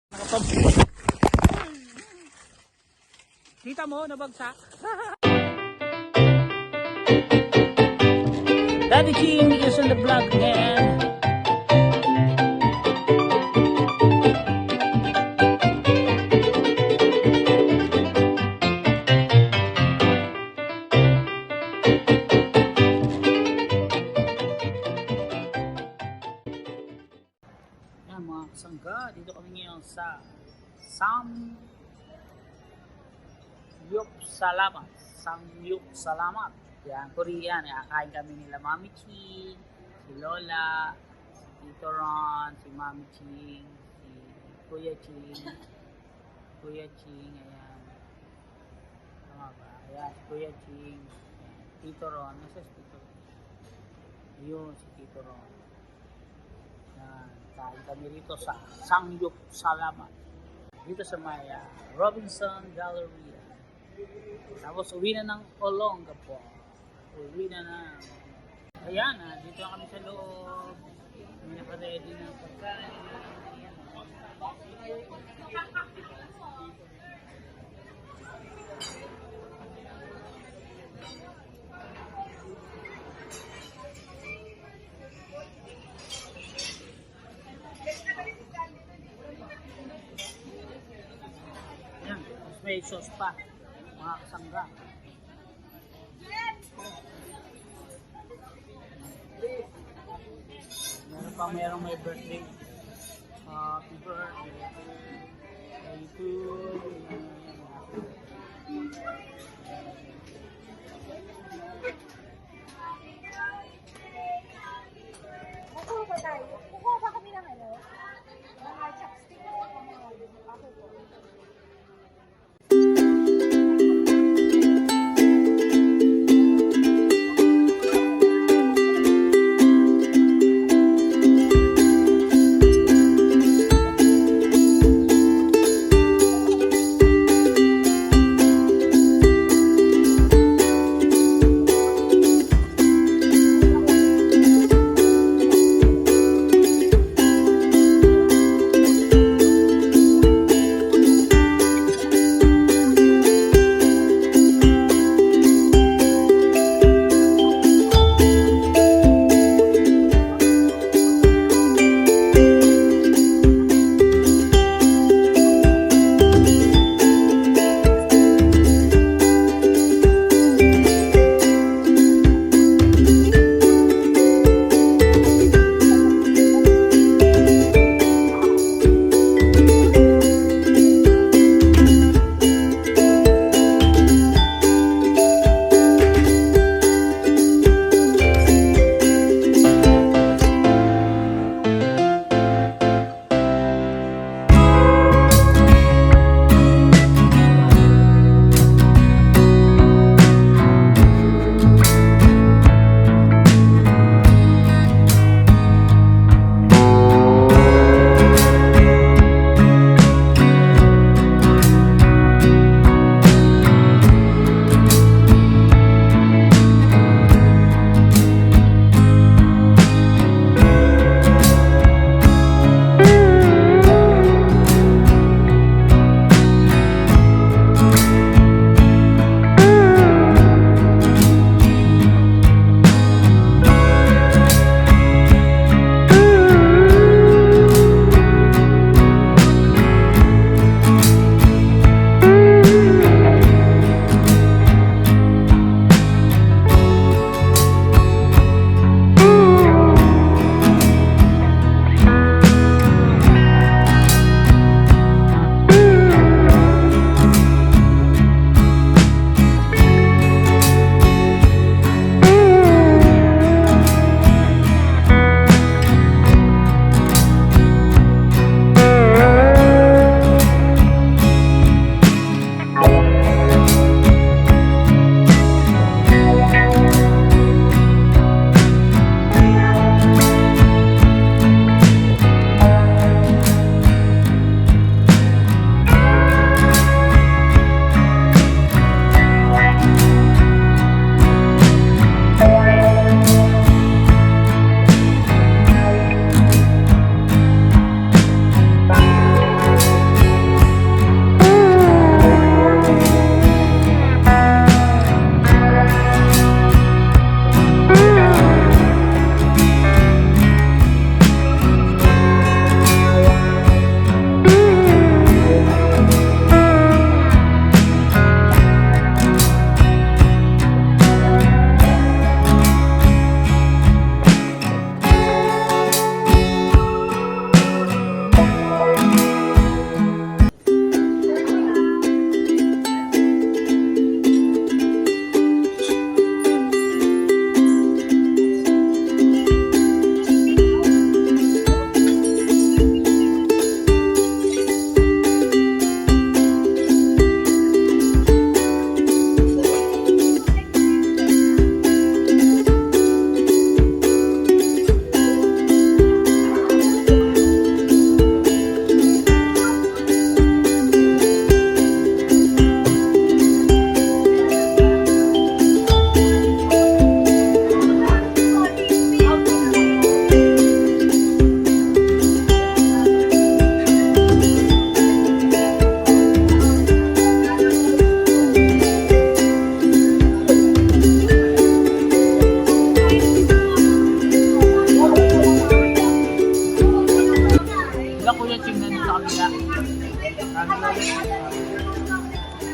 Kita mo, nabagsak. Daddy King is on the vlog again. Yan mga kasangga, dito kami ngayon sa Samyup Salamat. Yan, Korean. Kakain kami nila Mami Ching, si Lola, si Tito Ron, si Mami Ching, si Kuya Ching, ayan. Tama ba? Ayan, si Kuya Ching, ayan, Tito Ron. Nasa si Tito Ron? Yun, si Tito Ron. Yan, kain kami rito sa Samyup Salamat. Dito sa may Robinson Galleria. Tapos uwi na ng Olongapo. Ayan, dito na kami sa loob. May naka-ready na pagkain. Ayan. Ayan, may sauce pa. Mga kasangga. Merong may birthday. Happy birthday. Thank you. Kukuha ba tayo? Kukuha ba kami ng ano? Mga chopstick o mga ako po.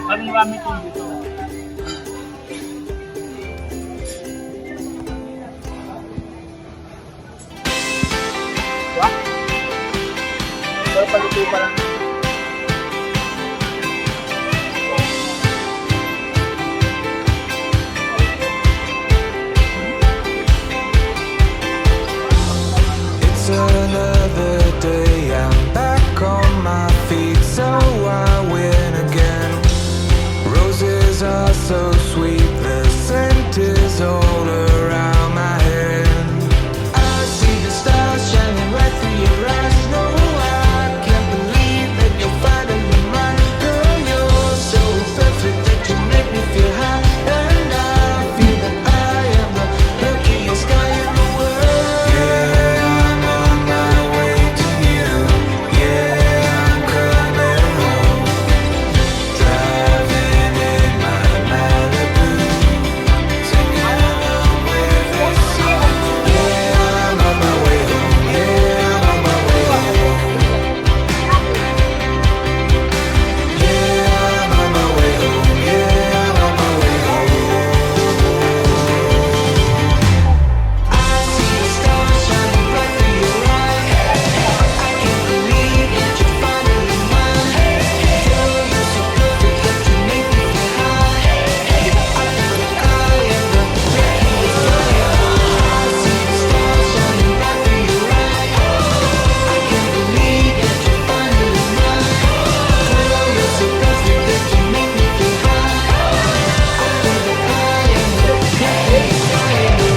Kami gamit yung dito. What? Pero palito pa lang. It's another day, I'm back on my feet, so I win again. Roses are so sweet, the scent is all around my head. I see the stars shining right through your eyes. No, I can't believe that you're finally mine. Girl, you're so perfect that you make me feel high, and I feel that I am the luckiest guy in the world. Yeah, I'm on my way to you. Yeah, I'm coming home. Driving in my Malibu, singing along with this song. Yeah, I'm on my way home. Yeah, I'm on my way home. Yeah, I'm on my way home. Yeah, I'm on my way home. I see the stars shining bright through your eyes. I can't believe that you're finally mine. Girl, you're so perfect that you make me feel high. I feel like I am the luckiest guy ever. I see the stars shining bright through your eyes. I can't believe that you're finally mine. Girl, you're so perfect that you make me feel high. I feel like I am the luckiest guy ever.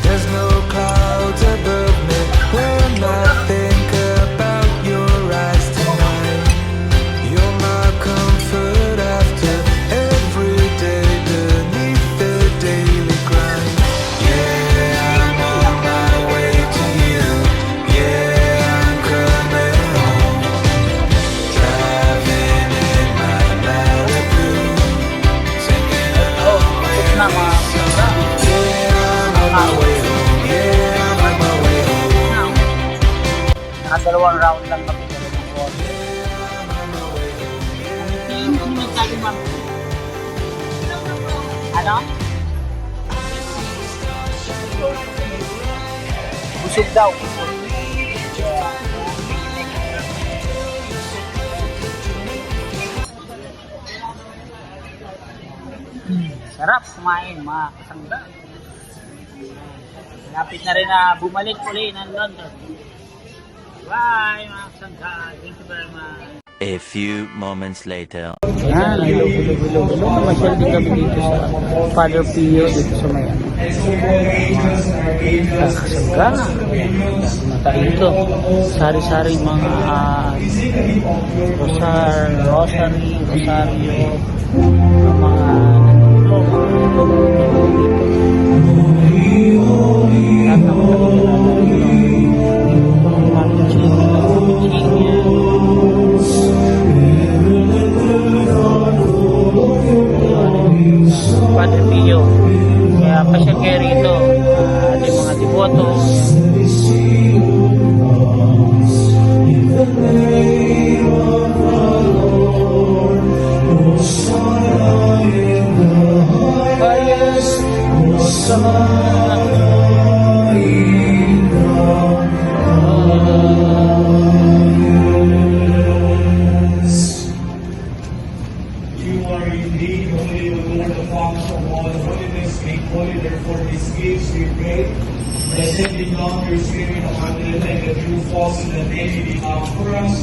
There's no clouds above me when I think about your eyes tonight. You're my comfort after every day beneath the daily grind. Yeah, I'm on my way to you. Yeah, I'm coming home. Driving in my Malibu, singing along with Na mga this song. Yeah, I'm on my way home. Yeah, I'm on my way home. Nakadalawang round lang kami dala ng boss. I'm on my way home. Hindi mo nagsabi, ma'am. Ano? Busog daw. Busog. Sarap kumain mga kasangga. Lapit na rin na bumalik uli ng London. Bye mga kasangga. Thank you very much. A few moments later. Yan, hello. Namasyal din kami dito sa Father Pio dito sa may kasangga. Mata ito. Sari-sari mga rosaryo, mga Padre Pio. Kaya pasyal kayo rito. Ating mga deboto. You are indeed holy, O Lord, the Father of all holiness. Make holy, therefore, these gifts, we pray. Blessed be God, your Spirit, upon the and the true false in the day you become for us,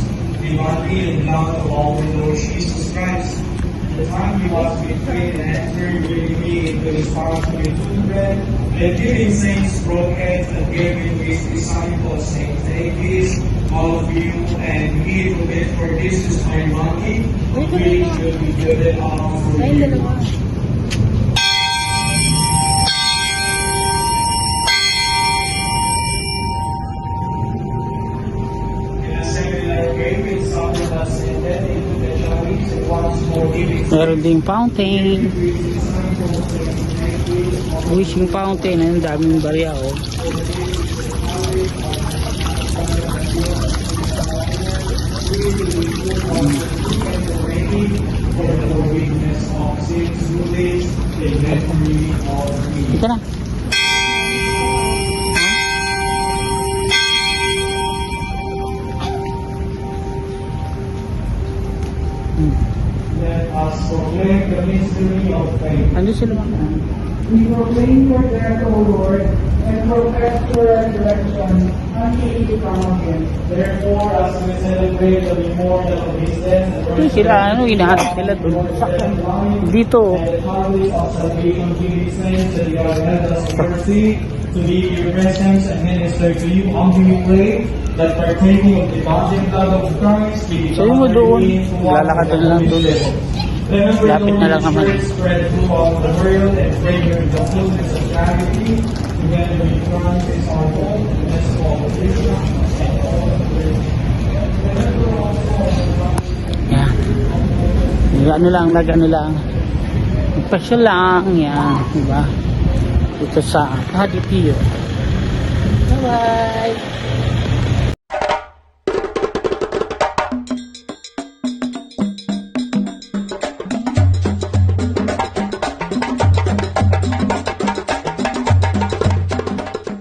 the body and blood of our Lord Jesus Christ. The time he was betrayed and entered willingly into his heart to be food bread, the giving saints broke heads and gave him to his disciples, saying, take this, all of you, and eat of it, for this is my body, which will be given out for you. In a similar way, with supper us and then into the chalice and once more giving Meron ding fountain. Wishing fountain. Ang daming barya, oh. for the forgiveness of sins through this, the memory of me. Ito na. Let us proclaim the mystery of faith. Ando sila mga. We proclaim your death, O Lord, and profess your resurrection until you come again. Therefore, as we celebrate the memorial of his death, Ito sila, ano, hinahanap sila doon. Dito, oh. and the Holy of salvation, giving thanks that you have had us mercy to be in your presence and minister to you. Humbly pray that partaking of the body and blood of Christ, we Sabi mo doon, lalakad na lang doon. Remember, Lapit na Lord, lang naman. Spirit spread throughout the world and fragrant the fullness of charity, together with Christ is our hope, and that's all the wisdom and all the praise. Yan. Nag-ano lang. Nagpasya lang. Yan. Diba? Ito sa Hadipio. Bye-bye.